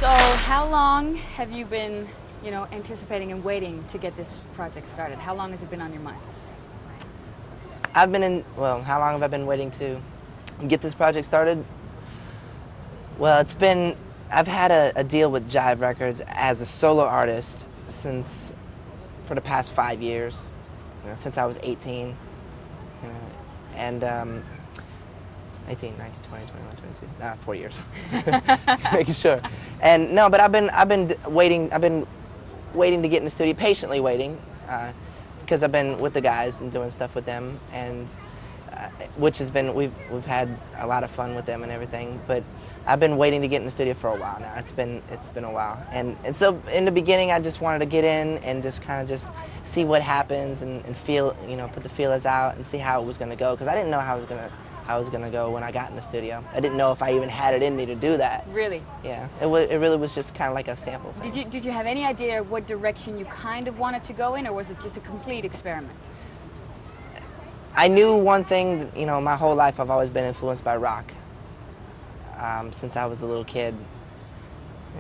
So how long have you been, anticipating and waiting to get this project started? How long has it been on your mind? How long have I been waiting to get this project started? Well, I've had a deal with Jive Records as a solo artist for the past 5 years, since I was 18, and 18, 19, 20, 21, 22, 4 years, making sure. And no, but I've been waiting to get in the studio, patiently waiting, because I've been with the guys and doing stuff with them, and which has been, we've had a lot of fun with them and everything, but I've been waiting to get in the studio for a while now. It's been a while, and so in the beginning I just wanted to get in and just kind of just see what happens and feel, put the feelers out and see how it was going to go, because I didn't know how it was going to go when I got in the studio. I didn't know if I even had it in me to do that. Really? Yeah, it really was just kind of like a sample thing. Did you have any idea what direction you kind of wanted to go in, or was it just a complete experiment? I knew one thing, my whole life I've always been influenced by rock. Since I was a little kid.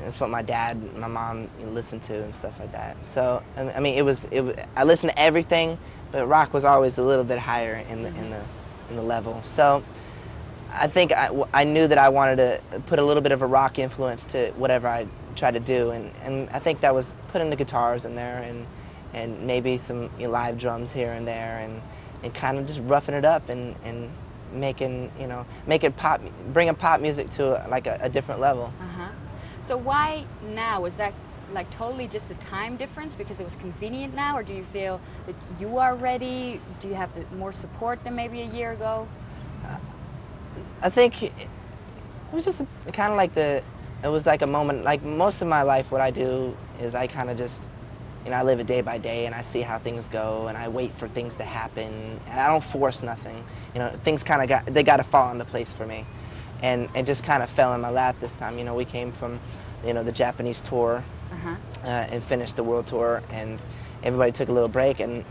That's what my dad and my mom listened to and stuff like that. So, I mean, I listened to everything, but rock was always a little bit higher in the level. So, I think I knew that I wanted to put a little bit of a rock influence to whatever I tried to do, and I think that was putting the guitars in there and maybe some live drums here and there, and kind of just roughing it up and making pop, bringing pop music to a different level. So why now? Was that like totally just a time difference because it was convenient now, or do you feel that you are ready? Do you have more support than maybe a year ago? I think it was just kind of like it was like a moment. Like most of my life, what I do is I kind of just, I live it day by day, and I see how things go, and I wait for things to happen, and I don't force nothing. Things kind of got to fall into place for me, and it just kind of fell in my lap this time. We came from, the Japanese tour, and finished the world tour, and everybody took a little break, and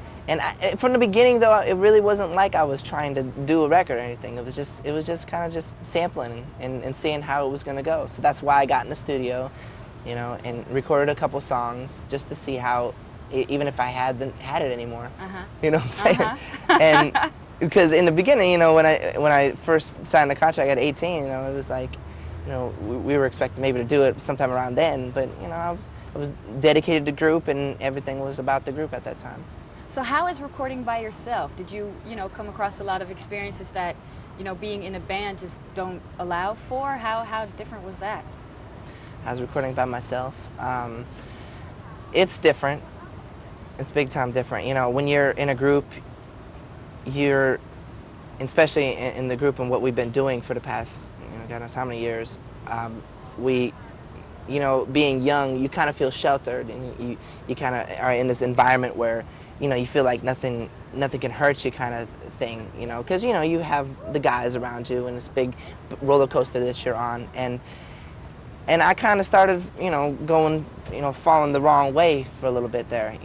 from the beginning though, it really wasn't like I was trying to do a record or anything. It was just kind of just sampling and seeing how it was going to go. So that's why I got in the studio. And recorded a couple songs just to see how, even if I hadn't had it anymore. You know what I'm saying? And because in the beginning, when I first signed the contract at 18, it was like, we were expecting maybe to do it sometime around then, but I was dedicated to group, and everything was about the group at that time. So how is recording by yourself? Did you, come across a lot of experiences that, being in a band just don't allow for? How different was that? I was recording by myself. It's different. It's big time different. When you're in a group, especially in the group and what we've been doing for the past, God knows how many years, being young, you kind of feel sheltered, and you kind of are in this environment where, you feel like nothing can hurt you kind of thing, because, you have the guys around you and this big roller coaster that you're on, and I kind of started, going, falling the wrong way for a little bit there,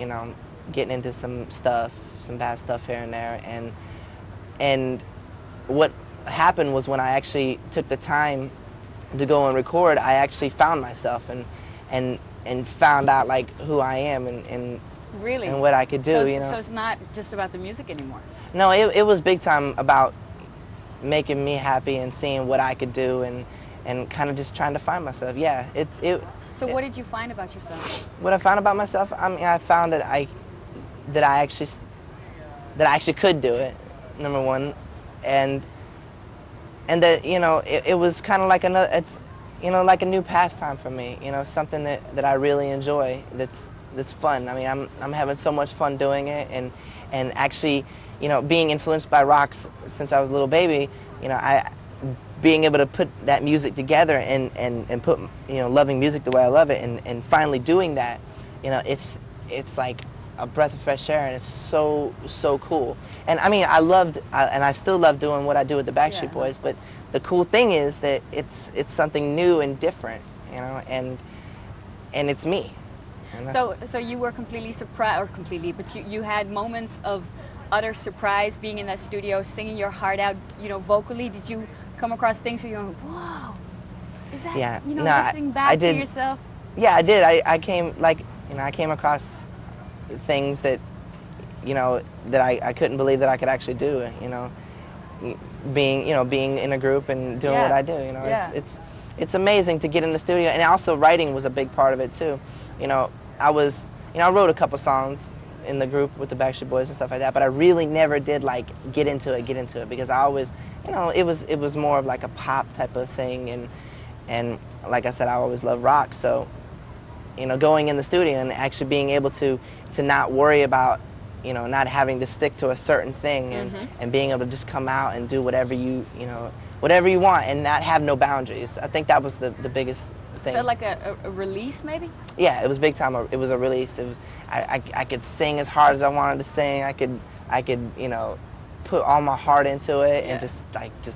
getting into some bad stuff here and there, and what happened was when I actually took the time to go and record, I actually found myself and found out like who I am and really, and what I could do. So it's not just about the music anymore. No, it was big time about making me happy and seeing what I could do and kind of just trying to find myself. Yeah, So what did you find about yourself? What I found about myself, I found that I actually could do it, number one, and that it was kind of like like a new pastime for me. Something that I really enjoy. That's fun. I mean, I'm having so much fun doing it, and actually, being influenced by rocks since I was a little baby. Being able to put that music together and put loving music the way I love it, and finally doing that, it's like a breath of fresh air, and it's so cool. And I mean, I still love doing what I do with the Backstreet Boys, but the cool thing is that it's something new and different, and it's me. So you were completely surprised, but you had moments of utter surprise being in that studio, singing your heart out, vocally. Did you come across things where you're going, whoa? Is that, Yeah. you know, No, listening back I to did. yourself? Yeah, I did. I came, like, you know, I came across things that, you know, that I couldn't believe that I could actually do, you know, being in a group and doing what I do, you know. Yeah. It's amazing to get in the studio, and also writing was a big part of it too. You know, I wrote a couple songs in the group with the Backstreet Boys and stuff like that, but I really never did like get into it because I always, you know, it was more of like a pop type of thing, and like I said, I always loved rock, so, you know, going in the studio and actually being able to not worry about, you know, not having to stick to a certain thing, and being able to just come out and do whatever you want and not have no boundaries. I think that was the biggest thing. Felt like a release, maybe? Yeah, it was big time. It was a release. I could sing as hard as I wanted to sing. I could, you know, put all my heart into it and just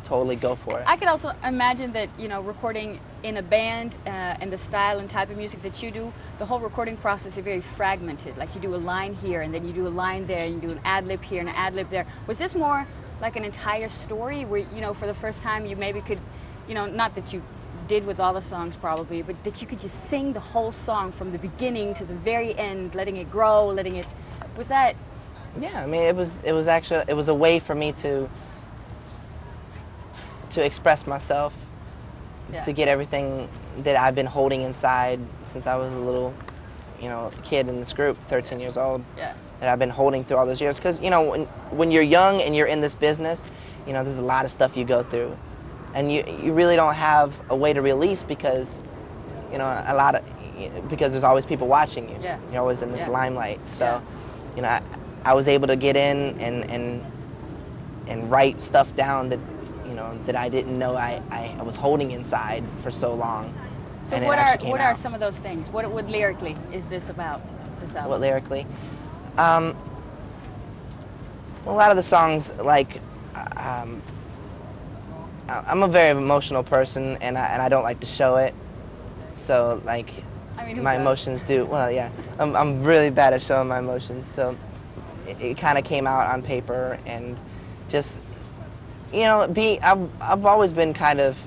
totally go for it. I could also imagine that, you know, recording in a band and the style and type of music that you do, the whole recording process is very fragmented. Like you do a line here and then you do a line there and you do an ad-lib here and an ad-lib there. Was this more like an entire story where, you know, for the first time you maybe could, you know, not that you did with all the songs probably, but that you could just sing the whole song from the beginning to the very end, letting it grow, was that? Yeah, I mean, it was actually a way for me to express myself, to get everything that I've been holding inside since I was a little, you know, kid in this group, 13 years old, that I've been holding through all those years. Because, you know, when you're young and you're in this business, you know, there's a lot of stuff you go through, and you really don't have a way to release because, you know, because there's always people watching you. Yeah. You're always in this limelight. So, you know, I was able to get in and write stuff down that, you know, that I didn't know I was holding inside for so long. So and what out. are some of those things? What lyrically is this about, this album? What lyrically? A lot of the songs, like, I'm a very emotional person, and I don't like to show it. So, like, I mean, my emotions do, well, yeah. I'm really bad at showing my emotions, so it kind of came out on paper, and just, you know, I've always been kind of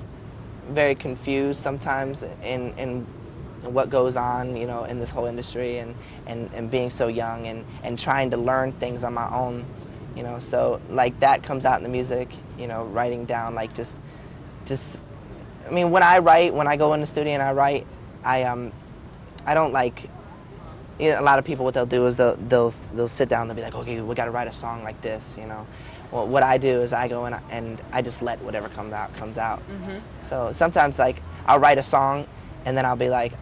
very confused sometimes in what goes on, you know, in this whole industry, and being so young and trying to learn things on my own, you know. So, like, that comes out in the music, you know, writing down, like, just I mean, when I go in the studio and I write, I don't, like, you know, a lot of people, what they'll do is they'll sit down and they'll be like, okay, we got to write a song like this, you know. Well, what I do is I go in and I just let whatever comes out. So sometimes, like, I'll write a song and then I'll be like,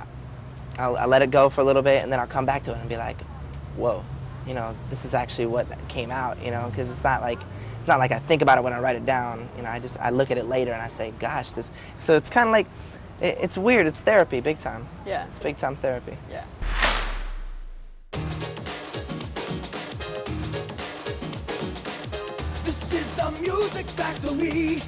I'll let it go for a little bit and then I'll come back to it and be like, whoa, you know, this is actually what came out, you know, because it's not like I think about it when I write it down, you know. I look at it later and I say, gosh, this. So it's kind of like, it's weird. It's therapy, big time. Yeah. It's big time therapy. Yeah. This is the Music Factory.